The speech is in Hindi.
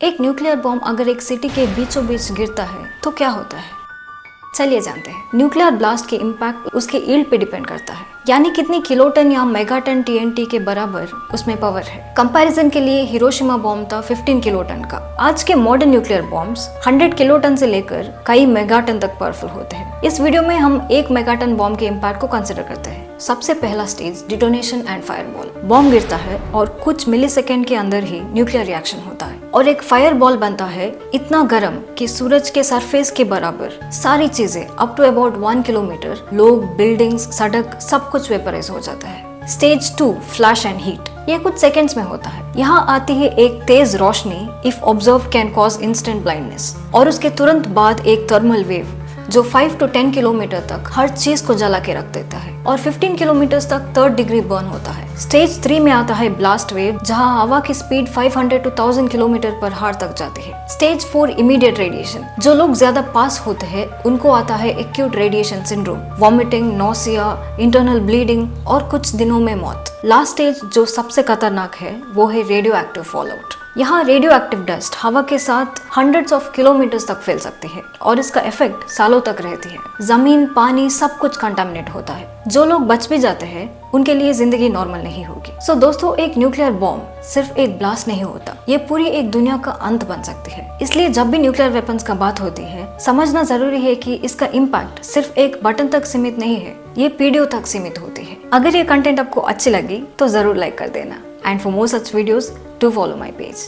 एक न्यूक्लियर बॉम्ब अगर एक सिटी के बीचों बीच गिरता है तो क्या होता है, चलिए जानते हैं। न्यूक्लियर ब्लास्ट के इम्पैक्ट उसके यील्ड पे डिपेंड करता है, यानी कितनी किलोटन या मेगाटन टीएनटी के बराबर उसमें पावर है। कंपैरिजन के लिए हिरोशिमा बॉम्ब था 15 किलोटन का। आज के मॉडर्न न्यूक्लियर बॉम्ब्स 100 किलोटन से लेकर कई मेगाटन तक पावरफुल होते हैं। इस वीडियो में हम 1 मेगाटन बॉम्ब के इम्पैक्ट को कंसिडर करते हैं। सबसे पहला stage detonation and fireball. Bomb गिरता है और कुछ मिलीसेकंड के अंदर ही न्यूक्लियर रिएक्शन होता है और एक फायरबॉल बनता है इतना गर्म कि सूरज के सरफेस के बराबर सारी चीजें अप टू अबाउट 1 किलोमीटर, लोग, बिल्डिंग्स, सड़क, सब कुछ वेपराइज हो जाता है। Stage 2 flash and heat. ये कुछ सेकंड्स में होता है। यहाँ आती है एक तेज रोशनी, if observe can cause instant blindness, और उसके तुरंत बाद एक थर्मल वेव जो 5 to 10 किलोमीटर तक हर चीज को जला के रख देता है और 15 किलोमीटर तक 3rd डिग्री बर्न होता है। स्टेज 3 में आता है ब्लास्ट वेव, जहां हवा की स्पीड 500 to 1000 किलोमीटर पर हार तक जाती है। Stage 4 immediate radiation. जो लोग ज्यादा पास होते हैं उनको आता है acute radiation syndrome, vomiting, nausea, internal bleeding और कुछ दिनों में मौत। लास्ट स्टेज जो सबसे खतरनाक है वो है रेडियो एक्टिव फॉलआउट। यहाँ रेडियो एक्टिव डस्ट हवा के साथ हंड्रेड्स ऑफ किलोमीटर्स तक फैल सकती है और इसका इफेक्ट सालों तक रहती है। जमीन, पानी, सब कुछ कंटामिनेट होता है। जो लोग बच भी जाते हैं उनके लिए जिंदगी नॉर्मल नहीं होगी। सो दोस्तों, एक न्यूक्लियर बॉम्ब सिर्फ एक ब्लास्ट नहीं होता, ये पूरी एक दुनिया का अंत बन सकती है। इसलिए जब भी न्यूक्लियर वेपन्स का बात होती है, समझना जरूरी है कि इसका इम्पैक्ट सिर्फ एक बटन तक सीमित नहीं है, ये पीढ़ियों तक सीमित होती है। अगर ये कंटेंट आपको अच्छी लगी तो जरूर लाइक कर देना। And for more such videos, do follow my page.